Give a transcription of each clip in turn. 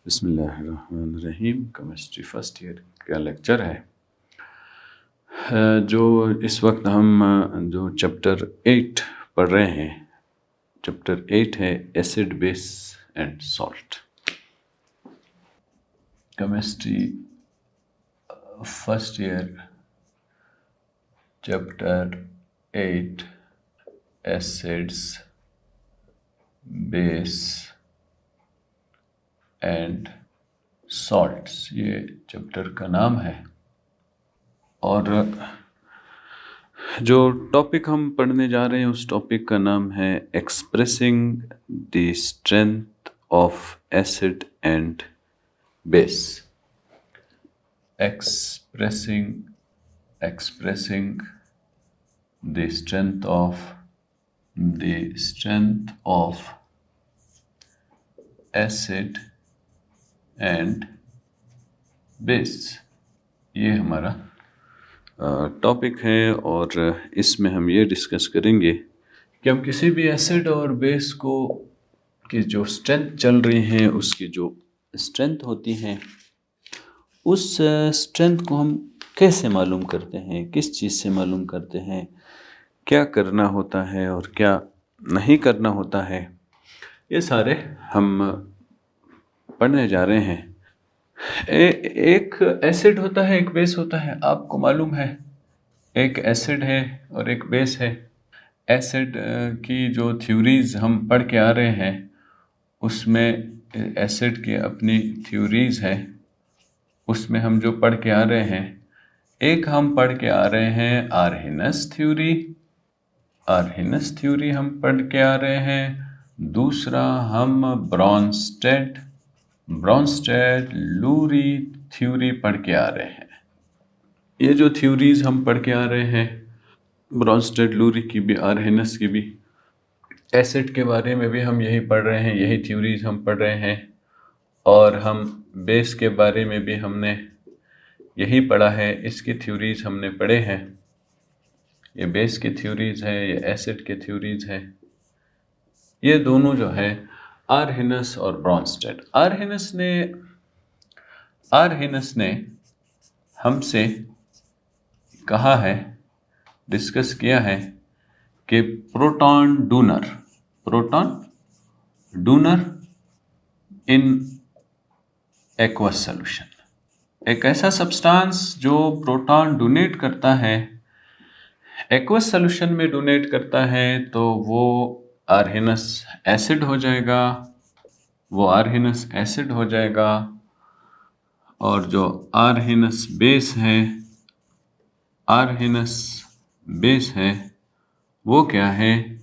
बिस्मिल्लाहिर्रहमानिर्रहीम। Chemistry first year का lecture है। जो इस वक्त हम जो चैप्टर 8 पढ़ रहे हैं, चैप्टर 8 है acid base and salt. Chemistry first year chapter 8 acids base and salts, ये चैप्टर का नाम है। और जो टॉपिक हम पढ़ने जा रहे हैं उस टॉपिक का नाम है expressing the strength of acid and base. Expressing the strength of acid and base, ये हमारा टॉपिक है। और इसमें हम ये डिस्कस करेंगे कि हम किसी भी एसिड और बेस को की जो स्ट्रेंथ चल रही है, उसकी जो स्ट्रेंथ होती है, उस स्ट्रेंथ को हम कैसे मालूम करते हैं, किस चीज़ से मालूम करते हैं, क्या करना होता है और क्या नहीं करना होता है, ये सारे हम पढ़ने जा रहे हैं। एक एसिड होता है, एक बेस होता है, आपको मालूम है। एक एसिड है और एक बेस है। एसिड की जो थ्योरीज हम पढ़ के आ रहे हैं, उसमें एसिड की अपनी थ्योरीज है, उसमें हम जो पढ़ के आ रहे हैं, एक हम पढ़ के आ रहे हैं आर्हेनस थ्योरी हम पढ़ के आ रहे हैं। दूसरा हम ब्रॉन्स्टेड लूरी थ्योरी पढ़ के आ रहे हैं। ये जो थ्योरीज हम पढ़ के आ रहे हैं, ब्रॉन्स्टेड लूरी की भी, आर्हेनस की भी, एसिड के बारे में भी हम यही पढ़ रहे हैं, यही थ्योरीज हम पढ़ रहे हैं। और हम बेस के बारे में भी हमने यही पढ़ा है, इसकी थ्योरीज हमने पढ़े हैं। ये बेस की थ्योरीज है, ये एसिड की थ्योरीज है। ये दोनों जो है आर्हेनस और ब्रॉन्स्टेड। आर्हेनस ने हमसे कहा है, डिस्कस किया है कि proton donor in aqueous solution, एक ऐसा सब्सटेंस जो प्रोटॉन डोनेट करता है, एक्वस सॉल्यूशन में डोनेट करता है, तो वो आर्हेनस एसिड हो जाएगा। और जो आर्हेनस बेस है वो क्या है?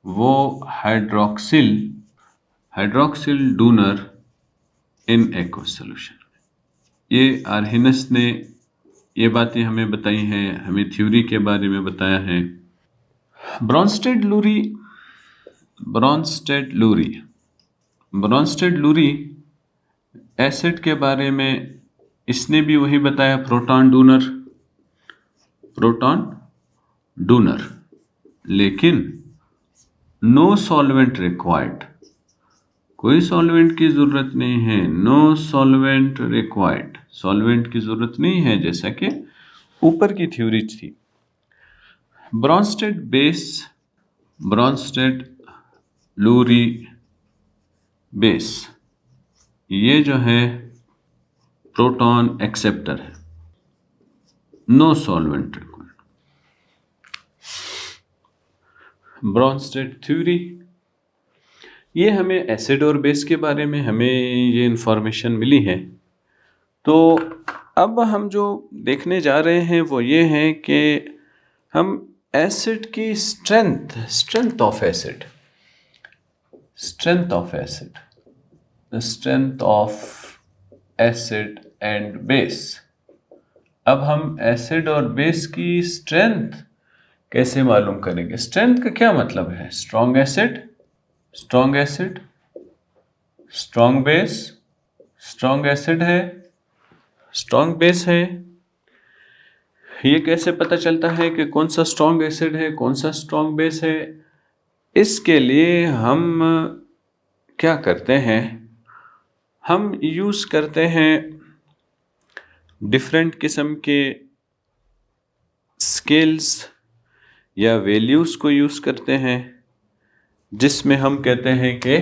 वो hydroxyl donor in aqueous solution. ये आर्हेनस ने ये बातें हमें बताई हैं, हमें थ्योरी के बारे में बताया है। ब्रॉन्स्टेड लूरी एसिड के बारे में इसने भी वही बताया, प्रोटॉन डोनर, लेकिन नो सॉल्वेंट रिक्वायर्ड, कोई सॉल्वेंट की जरूरत नहीं है। नो सॉल्वेंट रिक्वायर्ड, सॉल्वेंट की जरूरत नहीं है, जैसा कि ऊपर की थ्योरी थी। ब्रॉन्स्टेड लूरी बेस, ये जो है प्रोटॉन एक्सेप्टर है, no solvent required. Bronsted theory, ये हमें एसिड और बेस के बारे में हमें ये इंफॉर्मेशन मिली है। तो अब हम जो देखने जा रहे हैं वो ये है कि हम एसिड की strength of acid and base. अब हम एसिड और बेस की स्ट्रेंथ कैसे मालूम करेंगे? स्ट्रेंथ का क्या मतलब है? Strong acid, strong base, strong acid है, स्ट्रॉन्ग बेस है। ये कैसे पता चलता है कि कौन सा स्ट्रॉन्ग एसिड है, कौन सा स्ट्रॉन्ग बेस है? इसके लिए हम क्या करते हैं, हम यूज़ करते हैं डिफरेंट किस्म के स्केल्स या वैल्यूज़ को यूज़ करते हैं, जिसमें हम कहते हैं कि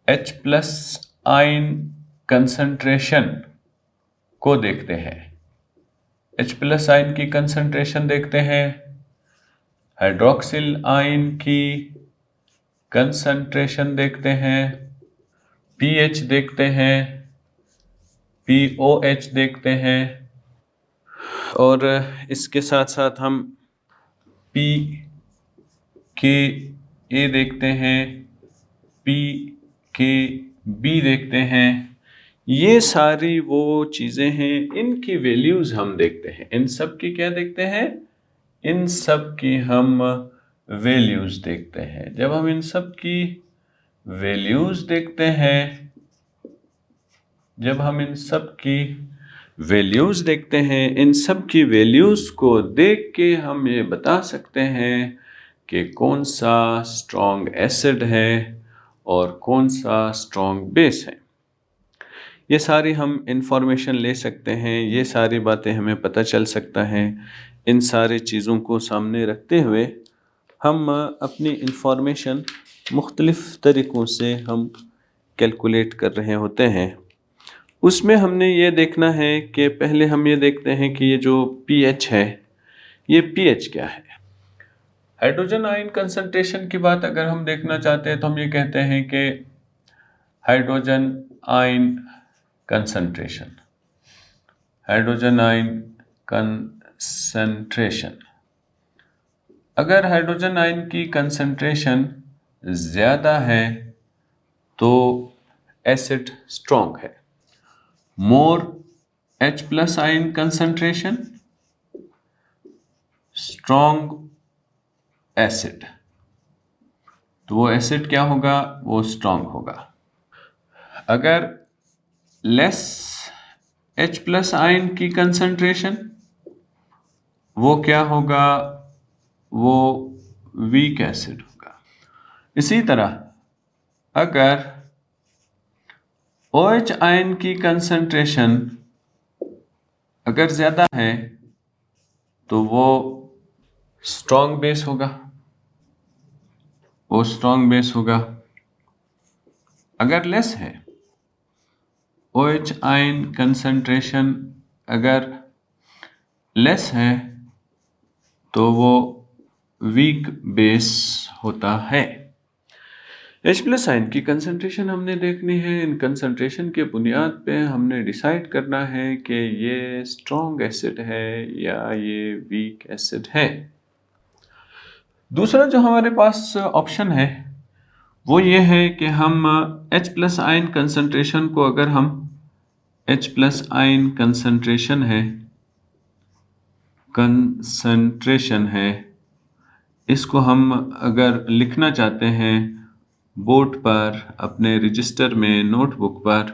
H प्लस आयन कंसंट्रेशन को देखते हैं। H प्लस आयन की कंसंट्रेशन देखते हैं, हाइड्रोक्सिल आयन की कंसंट्रेशन देखते हैं, pH देखते हैं, POH देखते हैं, और इसके साथ साथ हम pKa देखते हैं, pKb देखते हैं। ये सारी वो चीज़ें हैं, इनकी वैल्यूज़ हम देखते हैं। इन सब की क्या देखते हैं? इन सब की हम वैल्यूज़ देखते हैं। जब हम इन सब की वैल्यूज़ देखते हैं, जब हम इन सब की वैल्यूज़ देखते हैं, इन सब की वैल्यूज़ को देख के हम ये बता सकते हैं कि कौन सा स्ट्रॉन्ग एसिड है और कौन सा स्ट्रॉन्ग बेस है। ये सारी हम इंफॉर्मेशन ले सकते हैं, ये सारी बातें हमें पता चल सकता है। इन सारी चीज़ों को सामने रखते हुए हम अपनी इंफॉर्मेशन मुख्तलिफ़ तरीक़ों से हम कैलकुलेट कर रहे होते हैं। उसमें हमने ये देखना है कि पहले हम ये देखते हैं कि ये जो pH है, ये pH क्या है। हाइड्रोजन आयन कंसंट्रेशन की बात अगर हम देखना चाहते हैं तो हम ये कहते हैं कि hydrogen ion concentration, hydrogen ion concentration, अगर हाइड्रोजन आयन की कंसंट्रेशन ज़्यादा है तो एसिड स्ट्रॉन्ग है। मोर H plus ion concentration, strong acid, तो वो एसिड क्या होगा? वो स्ट्रॉन्ग होगा। अगर लेस H प्लस आयन की कंसंट्रेशन, वो क्या होगा? वो वीक एसिड होगा। इसी तरह अगर OH आयन की कंसंट्रेशन अगर ज़्यादा है तो वो स्ट्रॉन्ग बेस होगा, वो स्ट्रॉन्ग बेस होगा। अगर लेस है, OH आयन कंसंट्रेशन अगर लेस है तो वो वीक बेस होता है। H प्लस आयन की कंसंट्रेशन हमने देखनी है। इन कंसंट्रेशन के बुनियाद पे हमने डिसाइड करना है कि ये स्ट्रॉन्ग एसिड है या ये वीक एसिड है। दूसरा जो हमारे पास ऑप्शन है वो ये है कि हम H प्लस आयन कंसंट्रेशन को, अगर हम H प्लस आयन कंसंट्रेशन है, इसको हम अगर लिखना चाहते हैं बोर्ड पर, अपने रजिस्टर में, नोटबुक पर,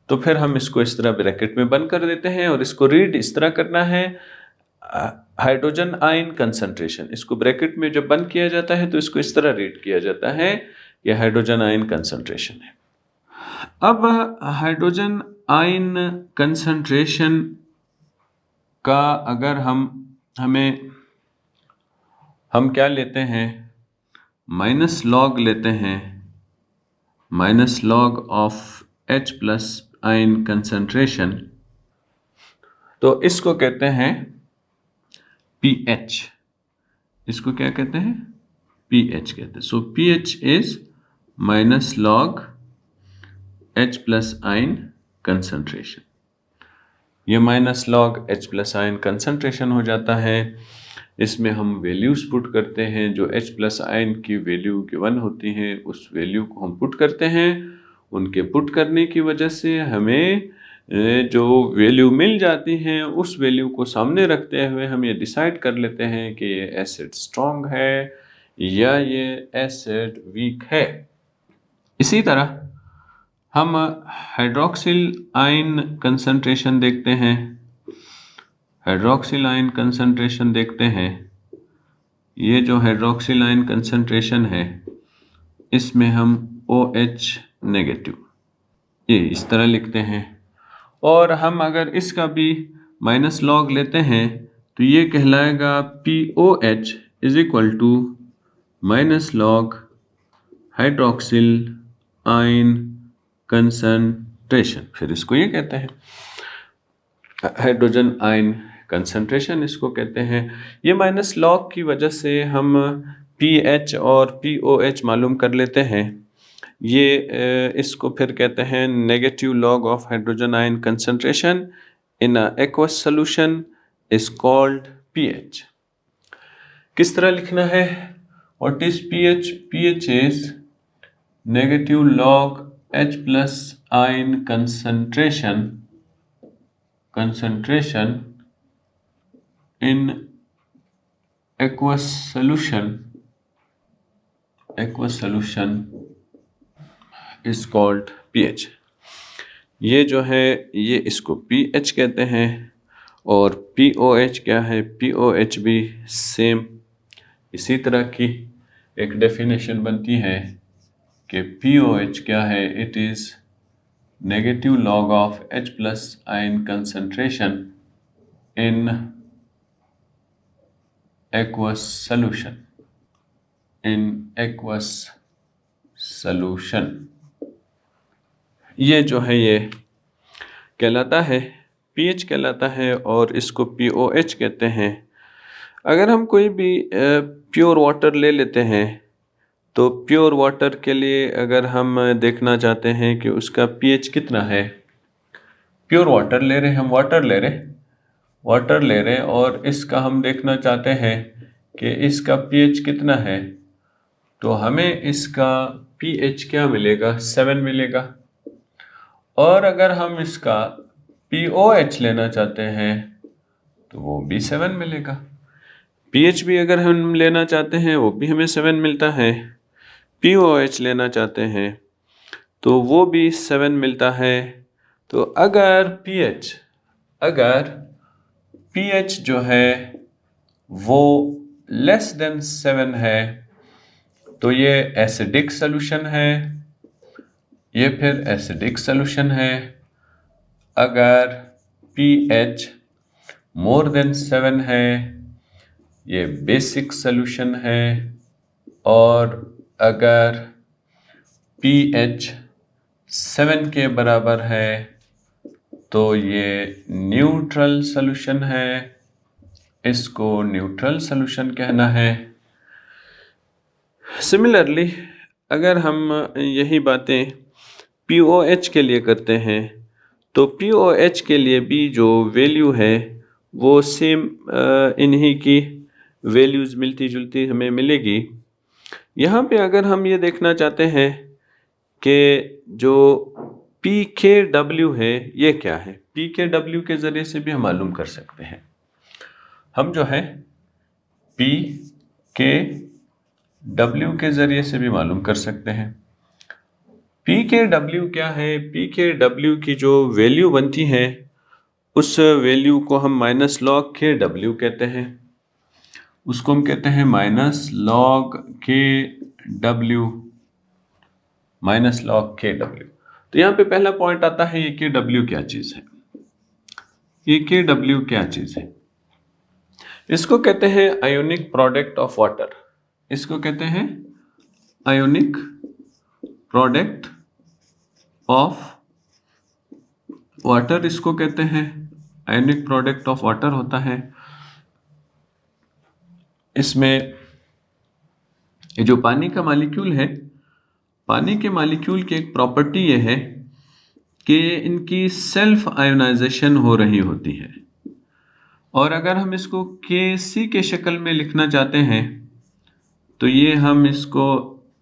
तो फिर हम इसको इस तरह ब्रैकेट में बंद कर देते हैं और इसको रीड इस तरह करना है, हाइड्रोजन आयन कंसंट्रेशन। इसको ब्रैकेट में जब बंद किया जाता है तो इसको इस तरह रीड किया जाता है, यह हाइड्रोजन आयन कंसंट्रेशन है। अब हाइड्रोजन आयन कंसंट्रेशन का अगर हम क्या लेते हैं, माइनस लॉग लेते हैं, minus log of H plus ion concentration, तो इसको कहते हैं pH। इसको क्या कहते हैं? pH कहते हैं। So pH is minus log H plus ion concentration. ये minus log H plus ion concentration हो जाता है। इसमें हम वैल्यूज़ पुट करते हैं, जो H प्लस आयन की वैल्यू गिवन होती हैं उस वैल्यू को हम पुट करते हैं। उनके पुट करने की वजह से हमें जो वैल्यू मिल जाती हैं उस वैल्यू को सामने रखते हुए हम ये डिसाइड कर लेते हैं कि ये एसिड स्ट्रॉन्ग है या ये एसिड वीक है। इसी तरह हम हाइड्रोक्सिल आयन कंसंट्रेशन देखते हैं, हाइड्रोक्सिल आयन कंसंट्रेशन देखते हैं। ये जो हाइड्रोक्सिल आयन कंसंट्रेशन है, इसमें हम OH नेगेटिव, ये इस तरह लिखते हैं। और हम अगर इसका भी माइनस लॉग लेते हैं तो ये कहलाएगा POH is equal to minus log hydroxyl ion concentration. फिर इसको ये कहते हैं हाइड्रोजन आयन कंसंट्रेशन, इसको कहते हैं। ये माइनस लॉग की वजह से हम PH और POH मालूम कर लेते हैं। ये इसको फिर कहते हैं negative log of hydrogen ion concentration in aqueous solution is called pH। किस तरह लिखना है? What is pH? pH is negative log H plus ion concentration in aqueous solution is called pH। ये जो है ये इसको pH कहते हैं। और POH क्या है? POH भी सेम इसी तरह की एक डेफिनेशन बनती है कि POH क्या है? It is negative log of H plus ion concentration in aqueous solution। ये जो है ये कहलाता है pH कहलाता है और इसको POH कहते हैं। अगर हम कोई भी प्योर वाटर ले लेते हैं तो प्योर वाटर के लिए अगर हम देखना चाहते हैं कि उसका pH कितना है, प्योर वाटर ले रहे, हम वाटर ले रहे और इसका हम देखना चाहते हैं कि इसका pH कितना है, तो हमें इसका pH क्या मिलेगा? 7 मिलेगा। और अगर हम इसका POH लेना चाहते हैं तो वो भी 7 मिलेगा। pH भी अगर हम लेना चाहते हैं वो भी हमें 7 मिलता है। POH लेना चाहते हैं तो वो भी 7 मिलता है। तो अगर pH जो है वो लेस देन 7 है तो ये एसिडिक सॉल्यूशन है, ये फिर एसिडिक सॉल्यूशन है। अगर pH मोर देन 7 है ये बेसिक सॉल्यूशन है। और अगर pH 7 के बराबर है तो ये न्यूट्रल सॉल्यूशन है, इसको न्यूट्रल सॉल्यूशन कहना है। सिमिलरली अगर हम यही बातें POH के लिए करते हैं तो POH के लिए भी जो वैल्यू है वो सेम इन्हीं की वैल्यूज़ मिलती जुलती हमें मिलेगी। यहाँ पे अगर हम ये देखना चाहते हैं कि जो pKw है ये क्या है, pKw के ज़रिए से भी हम मालूम कर सकते हैं। हम जो है pKw के ज़रिए से भी मालूम कर सकते हैं। pKw क्या है? pKw की जो वैल्यू बनती है उस वैल्यू को हम माइनस लॉग KW कहते हैं। उसको हम कहते हैं माइनस लॉग KW। तो यहाँ पे पहला पॉइंट आता है ये KW क्या चीज़ है? ये KW क्या चीज़ है? इसको कहते हैं आयोनिक प्रोडक्ट ऑफ वाटर। इसको कहते हैं आयोनिक प्रोडक्ट ऑफ वाटर। इसको कहते हैं आयोनिक प्रोडक्ट ऑफ वाटर होता है। इसमें ये जो पानी का मॉलिक्यूल है, पानी के मॉलिक्यूल की एक प्रॉपर्टी ये है कि इनकी सेल्फ आयोनाइजेशन हो रही होती है। और अगर हम इसको Kc के शक्ल में लिखना चाहते हैं तो ये हम इसको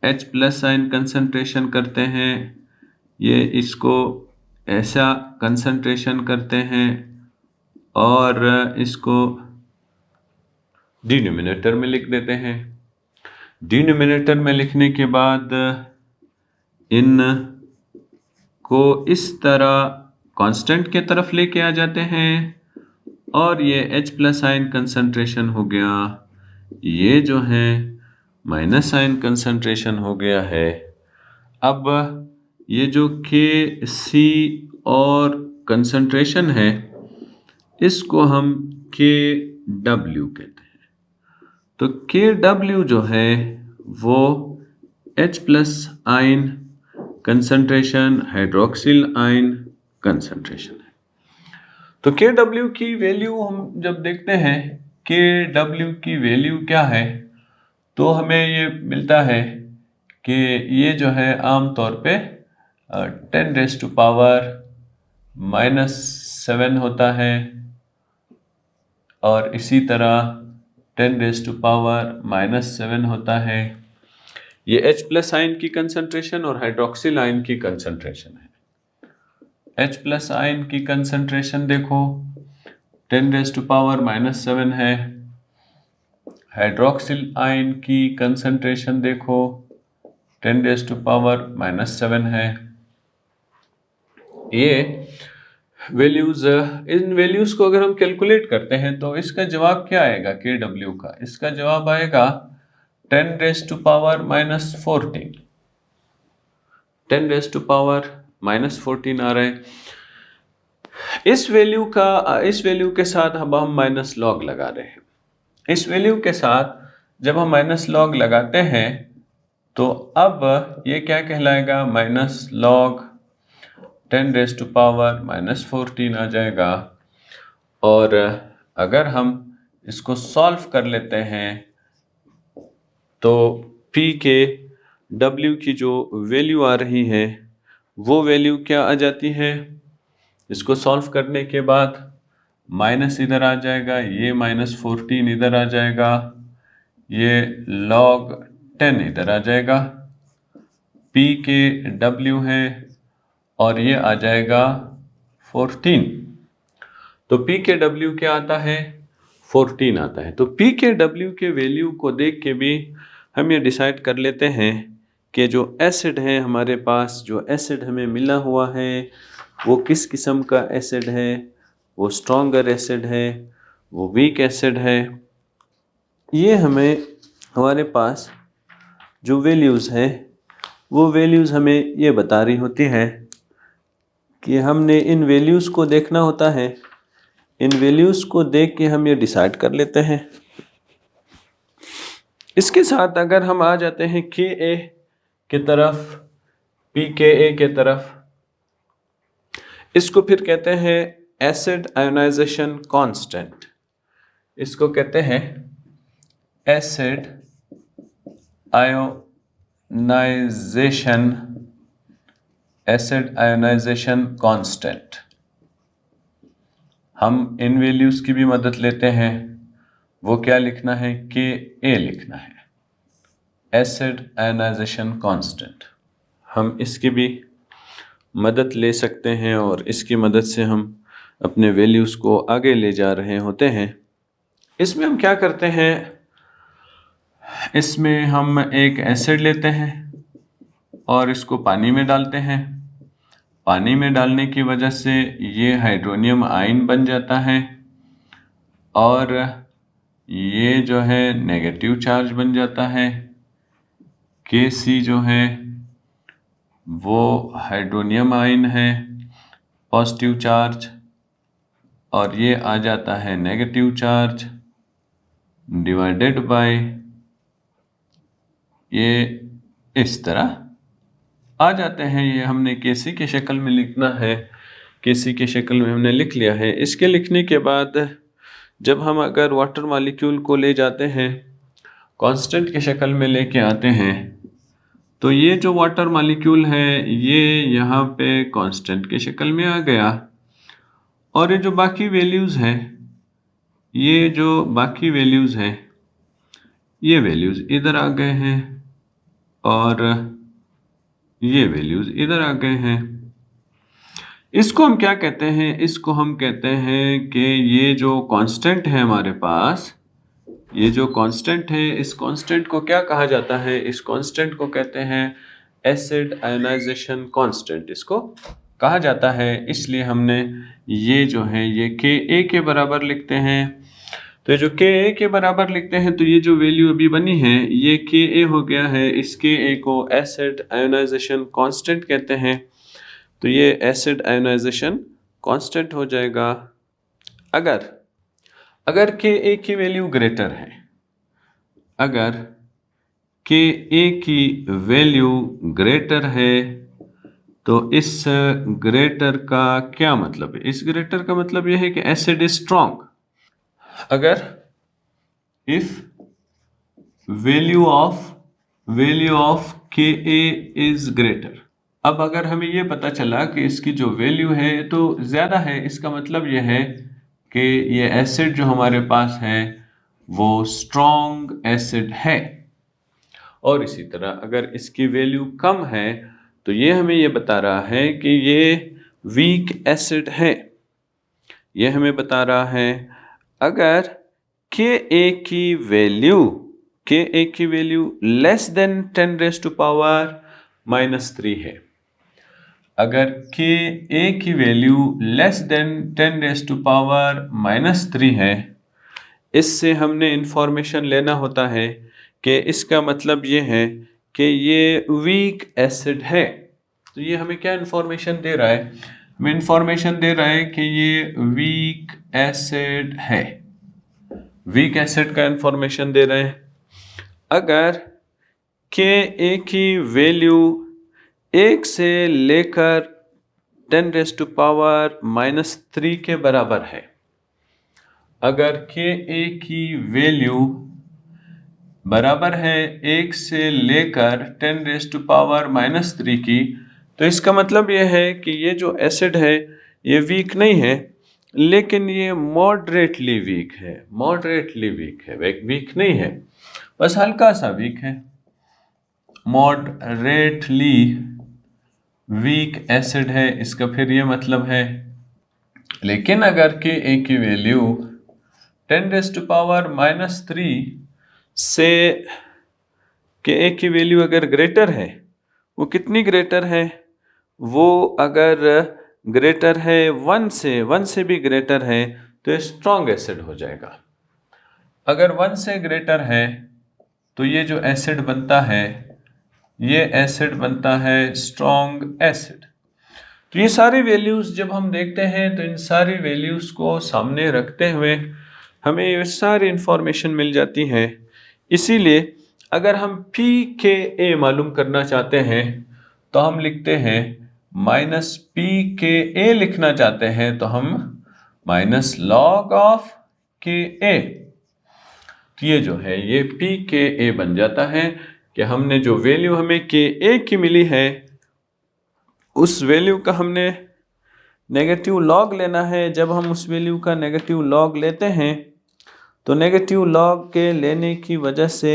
H प्लस आयन कंसंट्रेशन करते हैं, ये इसको ऐसा कंसंट्रेशन करते हैं और इसको डिनोमिनेटर में लिख देते हैं। डिनोमिनेटर में लिखने के बाद इन को इस तरह कांस्टेंट के तरफ लेके आ जाते हैं और ये H प्लस आयन कंसंट्रेशन हो गया, ये जो है माइनस आयन कंसंट्रेशन हो गया है। अब ये जो के सी और कंसंट्रेशन है इसको हम के डब्ल्यू कहते हैं। तो के डब्ल्यू जो है वो H plus ion concentration, hydroxyl ion concentration है। तो के डब्ल्यू की वैल्यू हम जब देखते हैं के डब्ल्यू की वैल्यू क्या है, तो हमें ये मिलता है कि ये जो है आमतौर पे 10⁻⁻7 होता है, और इसी तरह 10⁻⁻7 होता है। ये H प्लस आयन की कंसंट्रेशन और हाइड्रोक्सिल आयन की कंसंट्रेशन है। H प्लस आयन की कंसंट्रेशन देखो 10⁻⁻7 है, हाइड्रोक्सिल आयन की कंसंट्रेशन देखो 10⁻⁻7 है। ये वैल्यूज, इन वैल्यूज को अगर हम कैलकुलेट करते हैं तो इसका जवाब क्या आएगा के डब्ल्यू का? इसका जवाब आएगा 10⁻⁻14। 10⁻⁻14 आ रहा है। इस वैल्यू के साथ अब हम माइनस लॉग लगा रहे हैं। इस वैल्यू के साथ जब हम माइनस लॉग लगाते हैं तो अब ये क्या कहलाएगा? माइनस लॉग 10⁻⁻14 आ जाएगा। और अगर हम इसको सॉल्व कर लेते हैं तो P के W की जो वैल्यू आ रही है वो वैल्यू क्या आ जाती है? इसको सॉल्व करने के बाद माइनस इधर आ जाएगा, ये -14 इधर आ जाएगा, ये log 10 इधर आ जाएगा। P के W है और ये आ जाएगा 14। तो P के W क्या आता है? 14 आता है। तो P के W के वैल्यू को देख के भी हम ये डिसाइड कर लेते हैं कि जो एसिड है हमारे पास, जो एसिड हमें मिला हुआ है वो किस किस्म का एसिड है, वो स्ट्रॉन्गर एसिड है, वो वीक एसिड है। ये हमें हमारे पास जो वैल्यूज़ है वो वैल्यूज़ हमें ये बता रही होती है कि हमने इन वैल्यूज़ को देखना होता है। इन वैल्यूज़ को देख के हम ये डिसाइड कर लेते हैं। इसके साथ अगर हम आ जाते हैं के ए की तरफ, पी के ए के तरफ, इसको फिर कहते हैं एसिड आयोनाइजेशन कांस्टेंट। इसको कहते हैं एसिड आयोनाइजेशन कांस्टेंट। हम इन वैल्यूज की भी मदद लेते हैं। वो क्या लिखना है? के ए लिखना है, एसिड आयोनाइजेशन कांस्टेंट। हम इसकी भी मदद ले सकते हैं और इसकी मदद से हम अपने वैल्यूज़ को आगे ले जा रहे होते हैं। इसमें हम क्या करते हैं? इसमें हम एक एसिड लेते हैं और इसको पानी में डालते हैं। पानी में डालने की वजह से ये हाइड्रोनियम आयन बन जाता है और ये जो है नेगेटिव चार्ज बन जाता है। के सी जो है वो हाइड्रोनियम आयन है, पॉजिटिव चार्ज, और ये आ जाता है नेगेटिव चार्ज डिवाइडेड बाय, ये इस तरह आ जाते हैं। ये हमने केसी की शक्ल में लिखना है, केसी की शक्ल में हमने लिख लिया है। इसके लिखने के बाद जब हम अगर वाटर मॉलिक्यूल को ले जाते हैं, कांस्टेंट की शक्ल में लेके आते हैं, तो ये जो वाटर मॉलिक्यूल है ये यहाँ पे कांस्टेंट की शक्ल में आ गया, और ये जो बाकी वैल्यूज़ हैं, ये जो बाकी वैल्यूज़ हैं, ये वैल्यूज़ इधर आ गए हैं और ये वैल्यूज़ इधर आ गए हैं। इसको हम क्या कहते हैं? इसको हम कहते हैं कि ये जो कांस्टेंट है हमारे पास, ये जो कांस्टेंट है, इस कांस्टेंट को क्या कहा जाता है? इस कांस्टेंट को कहते हैं एसिड आयोनाइजेशन कांस्टेंट, इसको कहा जाता है। इसलिए हमने ये जो है ये के ए के बराबर लिखते हैं। तो जो के ए के बराबर लिखते हैं, तो ये जो वैल्यू अभी बनी है ये के ए हो गया है। इस के ए को एसिड आयोनाइजेशन कांस्टेंट कहते हैं, तो ये एसिड आयोनाइजेशन कांस्टेंट हो जाएगा। अगर के ए की वैल्यू ग्रेटर है, अगर के ए की वैल्यू ग्रेटर है, तो इस ग्रेटर का क्या मतलब है? इस ग्रेटर का मतलब यह है कि एसिड इज स्ट्रॉन्ग। अगर इफ वैल्यू ऑफ के ए इज ग्रेटर, अब अगर हमें ये पता चला कि इसकी जो वैल्यू है तो ज़्यादा है, इसका मतलब यह है कि ये एसिड जो हमारे पास है वो स्ट्रॉन्ग एसिड है। और इसी तरह अगर इसकी वैल्यू कम है तो ये हमें ये बता रहा है कि ये वीक एसिड है। ये हमें बता रहा है अगर के ए की वैल्यू लेस देन 10⁻³ है, अगर के ए की वैल्यू लेस देन 10⁻³ है, इससे हमने इंफॉर्मेशन लेना होता है कि इसका मतलब ये है कि ये वीक एसिड है। तो ये हमें क्या इंफॉर्मेशन दे रहा है? हमें इंफॉर्मेशन दे रहा है कि ये वीक एसिड है। वीक एसिड का इंफॉर्मेशन दे रहे हैं। अगर के ए की वैल्यू 1 से लेकर 10⁻³ के बराबर है, अगर के ए की वैल्यू बराबर है 1 से लेकर 10⁻³ की, तो इसका मतलब यह है कि ये जो एसिड है ये वीक नहीं है, लेकिन ये मॉडरेटली वीक है। वीक नहीं है, बस हल्का सा वीक है। मॉडरेटली वीक एसिड है, इसका फिर ये मतलब है। लेकिन अगर के ए की वैल्यू 10⁻³ से के ए की वैल्यू अगर ग्रेटर है, वो कितनी ग्रेटर है? वो अगर ग्रेटर है 1 से भी ग्रेटर है तो स्ट्रॉन्ग एसिड हो जाएगा। अगर 1 से ग्रेटर है तो ये जो एसिड बनता है ये एसिड बनता है स्ट्रॉन्ग एसिड। तो ये सारी वैल्यूज जब हम देखते हैं तो इन सारी वैल्यूज को सामने रखते हुए हमें ये सारी इंफॉर्मेशन मिल जाती है। इसीलिए अगर हम पी के ए मालूम करना चाहते हैं तो हम लिखते हैं माइनस पी के ए लिखना चाहते हैं तो हम माइनस लॉग ऑफ के ए। तो ये जो है ये पी के ए बन जाता है कि हमने जो वैल्यू हमें के ए की मिली है उस वैल्यू का हमने नेगेटिव लॉग लेना है। जब हम उस वैल्यू का नेगेटिव लॉग लेते हैं तो नेगेटिव लॉग के लेने की वजह से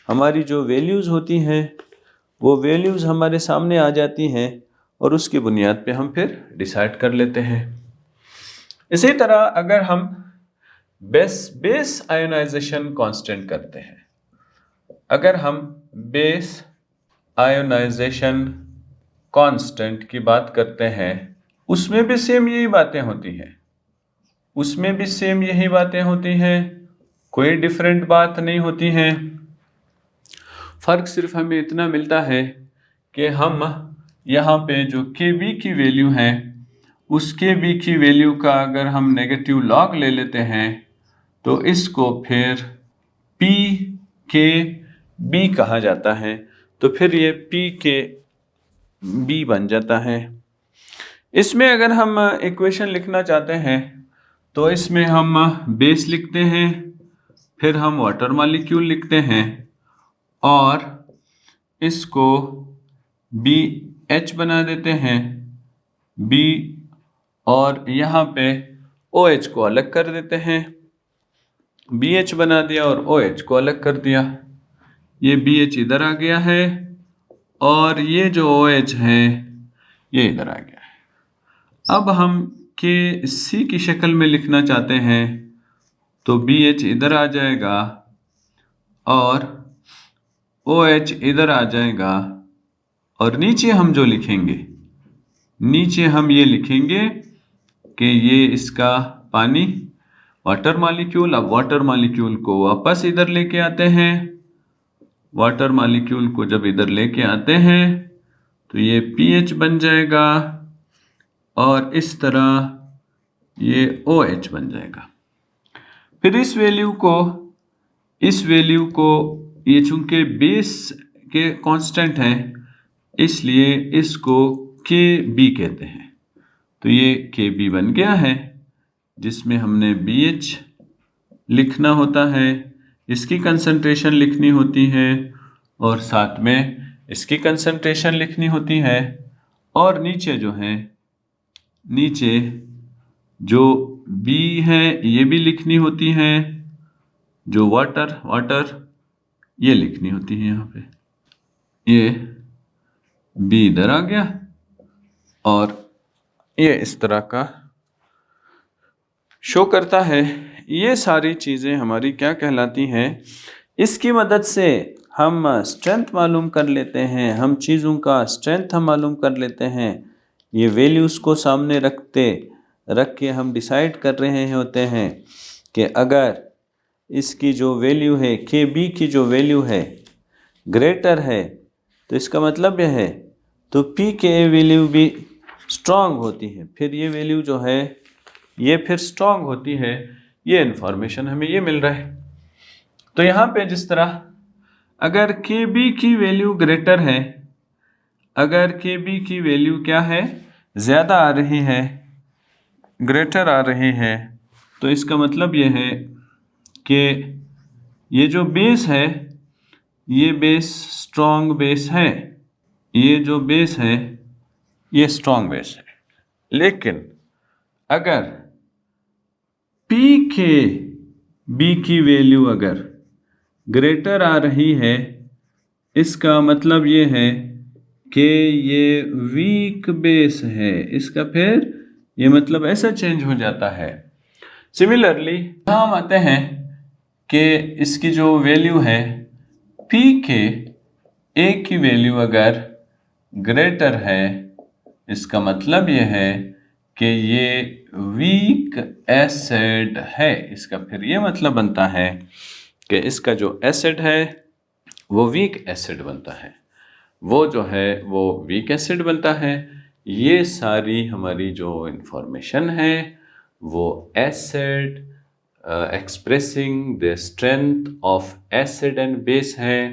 हमारी जो वैल्यूज़ होती हैं वो वैल्यूज़ हमारे सामने आ जाती हैं और उसकी बुनियाद पे हम फिर डिसाइड कर लेते हैं। इसी तरह अगर हम बेस आयोनाइजेशन कांस्टेंट करते हैं, अगर हम बेस आयोनाइजेशन कांस्टेंट की बात करते हैं, उसमें भी सेम यही बातें होती हैं, कोई डिफरेंट बात नहीं होती है। फ़र्क सिर्फ हमें इतना मिलता है कि हम यहाँ पे जो के बी की वैल्यू है उस के बी की वैल्यू का अगर हम नेगेटिव लॉग ले लेते हैं तो इसको फिर पी के बी कहा जाता है। तो फिर ये पी के बी बन जाता है। इसमें अगर हम इक्वेशन लिखना चाहते हैं तो इसमें हम बेस लिखते हैं, फिर हम वाटर मॉलिक्यूल लिखते हैं और इसको बी एच बना देते हैं बी, और यहाँ पे ओ एच को अलग कर देते हैं। बी एच बना दिया और ओ एच को अलग कर दिया। ये बी एच इधर आ गया है और ये जो ओ एच है ये इधर आ गया है। अब हम के सी की शक्ल में लिखना चाहते हैं तो बी एच इधर आ जाएगा और ओ एच इधर आ जाएगा, और नीचे हम जो लिखेंगे, नीचे हम ये लिखेंगे कि ये इसका पानी वाटर मॉलिक्यूल। अब वाटर मॉलिक्यूल को वापस इधर लेके आते हैं। वाटर मॉलिक्यूल को जब इधर लेके आते हैं तो ये pH बन जाएगा और इस तरह ये OH बन जाएगा। फिर इस वैल्यू को ये चूंकि बेस के कांस्टेंट है इसलिए इसको Kb कहते हैं। तो ये Kb बन गया है जिसमें हमने BH लिखना होता है, इसकी कंसंट्रेशन लिखनी होती है और साथ में इसकी कंसंट्रेशन लिखनी होती है और नीचे जो B है ये भी लिखनी होती है, जो वाटर ये लिखनी होती है। यहाँ पे ये B इधर आ गया और ये इस तरह का शो करता है। ये सारी चीज़ें हमारी क्या कहलाती हैं, इसकी मदद से हम स्ट्रेंथ मालूम कर लेते हैं, हम चीज़ों का स्ट्रेंथ हम मालूम कर लेते हैं। ये वैल्यूज़ को सामने रख के हम डिसाइड कर रहे होते हैं कि अगर इसकी जो वैल्यू है Kb की जो वैल्यू है ग्रेटर है तो इसका मतलब यह है तो Pka वैल्यू भी स्ट्रांग होती है, फिर ये वैल्यू जो है ये फिर स्ट्रांग होती है। ये इंफॉर्मेशन हमें ये मिल रहा है। तो यहाँ पे जिस तरह अगर Kb की वैल्यू ग्रेटर है, अगर Kb की वैल्यू क्या है ज़्यादा आ रही है, ग्रेटर आ रही है, तो इसका मतलब ये है कि ये जो बेस है ये बेस स्ट्रॉन्ग बेस है, ये जो बेस है ये स्ट्रॉन्ग बेस है। लेकिन अगर Pkb की वैल्यू अगर ग्रेटर आ रही है इसका मतलब ये है कि ये वीक बेस है, इसका फिर ये मतलब ऐसा चेंज हो जाता है। सिमिलरली हम आते हैं कि इसकी जो वैल्यू है Pka की वैल्यू अगर ग्रेटर है इसका मतलब ये है कि ये वीक एसिड है। इसका फिर ये मतलब बनता है कि इसका जो एसिड है वो वीक एसिड बनता है, वो जो है वो वीक एसिड बनता है। ये सारी हमारी जो इंफॉर्मेशन है वो acid expressing the strength of acid and base है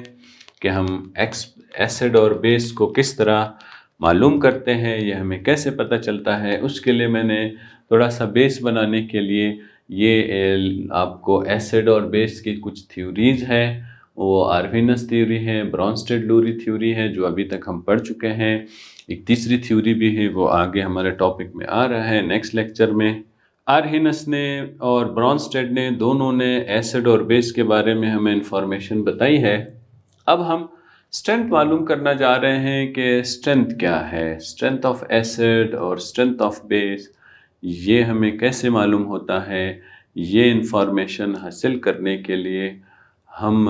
कि हम एसिड और बेस को किस तरह मालूम करते हैं, ये हमें कैसे पता चलता है। उसके लिए मैंने थोड़ा सा बेस बनाने के लिए ये आपको एसिड और बेस की कुछ थ्योरीज है, वो आर्विनस थ्योरी है, ब्रॉन्स्टेड-लूरी थ्योरी है जो अभी तक हम पढ़ चुके हैं। एक तीसरी थ्योरी भी है वो आगे हमारे टॉपिक में आ रहा है नेक्स्ट लेक्चर में। आर्विनस ने और ब्रॉन्स्टेड ने दोनों ने एसिड और बेस के बारे में हमें इंफॉर्मेशन बताई है। अब हम स्ट्रेंथ मालूम करना जा रहे हैं कि स्ट्रेंथ क्या है, स्ट्रेंथ ऑफ एसिड और स्ट्रेंथ ऑफ बेस ये हमें कैसे मालूम होता है। ये इंफॉर्मेशन हासिल करने के लिए हम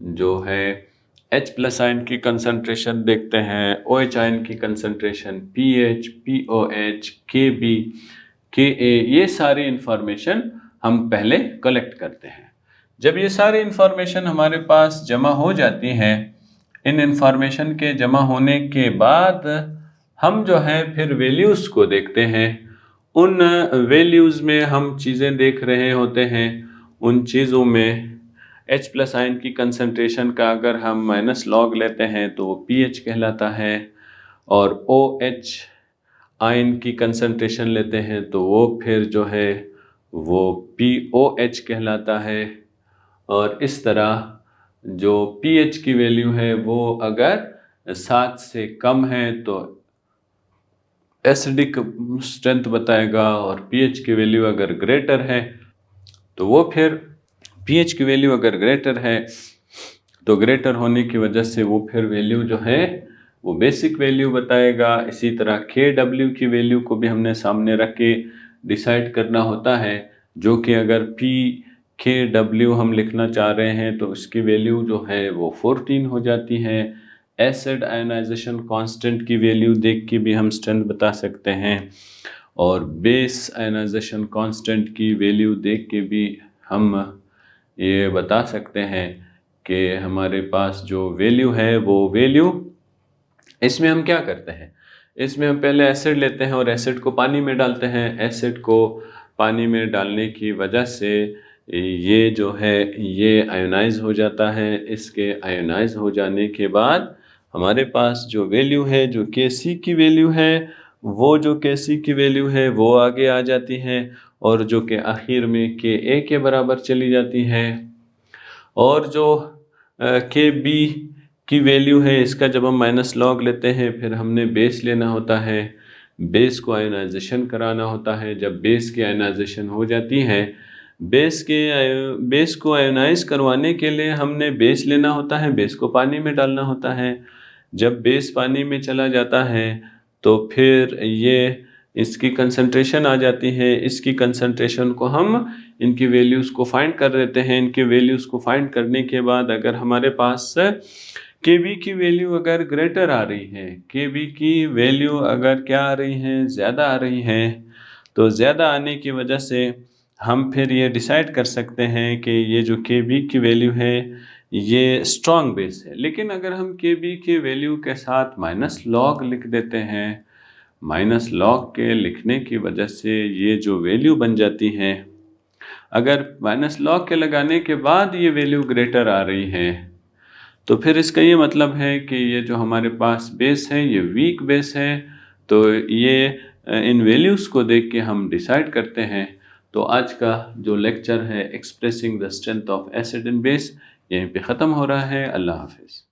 जो है H+ आयन की कंसंट्रेशन देखते हैं, OH आयन की concentration, pH, pOH, Kb, Ka, ये सारी इंफॉर्मेशन हम पहले कलेक्ट करते हैं। जब ये सारी इंफॉर्मेशन हमारे पास जमा हो जाती है, इन इंफॉर्मेशन के जमा होने के बाद हम जो है फिर वैल्यूज़ को देखते हैं। उन वैल्यूज़ में हम चीज़ें देख रहे होते हैं, उन चीज़ों में H+ आयन की कंसंट्रेशन का अगर हम -log लेते हैं तो वो pH कहलाता है, और OH आयन की कंसंट्रेशन लेते हैं तो वो फिर जो है वो pOH कहलाता है। और इस तरह जो pH की वैल्यू है वो अगर 7 से कम है तो एसिडिक स्ट्रेंथ बताएगा, और pH की वैल्यू अगर ग्रेटर है तो वो फिर pH की वैल्यू अगर ग्रेटर है तो ग्रेटर होने की वजह से वो फिर वैल्यू जो है वो बेसिक वैल्यू बताएगा। इसी तरह Kw की वैल्यू को भी हमने सामने रख के डिसाइड करना होता है, जो कि अगर Kw हम लिखना चाह रहे हैं तो उसकी वैल्यू जो है वो 14 हो जाती है। एसिड आयनाइजेशन कांस्टेंट की वैल्यू देख के भी हम स्ट्रेंथ बता सकते हैं। और बेस आयनाइजेशन कांस्टेंट की वैल्यू देख के भी हम ये बता सकते हैं कि हमारे पास जो वैल्यू है वो वैल्यू, इसमें हम क्या करते हैं, इसमें हम पहले एसिड लेते हैं और एसिड को पानी में डालते हैं। एसिड को पानी में डालने की वजह से ये जो है ये आयोनाइज हो जाता है। इसके आयोनाइज हो जाने के बाद हमारे पास जो वैल्यू है, जो Kc की वैल्यू है, वो जो Kc की वैल्यू है वो आगे आ जाती है और जो कि आखिर में Ka के बराबर चली जाती है। और जो Kb की वैल्यू है, इसका जब हम माइनस लॉग लेते हैं फिर हमने बेस लेना होता है, बेस को आयोनाइजेशन कराना होता है। जब बेस की आयोनाइजेशन हो जाती है, बेस को आयोनाइज करवाने के लिए हमने बेस लेना होता है, बेस को पानी में डालना होता है। जब बेस पानी में चला जाता है तो फिर ये इसकी कंसंट्रेशन आ जाती है। इसकी कंसंट्रेशन को हम इनकी वैल्यूज़ को फाइंड कर देते हैं। इनकी वैल्यूज़ को फाइंड करने के बाद अगर हमारे पास Kb की वैल्यू अगर ग्रेटर आ रही है, Kb की वैल्यू अगर क्या आ रही है, ज़्यादा आ रही है, तो ज़्यादा आने की वजह से हम फिर ये डिसाइड कर सकते हैं कि ये जो Kb की वैल्यू है ये स्ट्रॉन्ग बेस है। लेकिन अगर हम Kb की वैल्यू के साथ माइनस लॉग लिख देते हैं, माइनस लॉग के लिखने की वजह से ये जो वैल्यू बन जाती है, अगर माइनस लॉग के लगाने के बाद ये वैल्यू ग्रेटर आ रही है तो फिर इसका ये मतलब है कि ये जो हमारे पास बेस है ये वीक बेस है। तो ये इन वैल्यूज़ को देख के हम डिसाइड करते हैं। तो आज का जो लेक्चर है expressing the strength of acid and base यहीं पे ख़त्म हो रहा है। अल्लाह हाफिज़।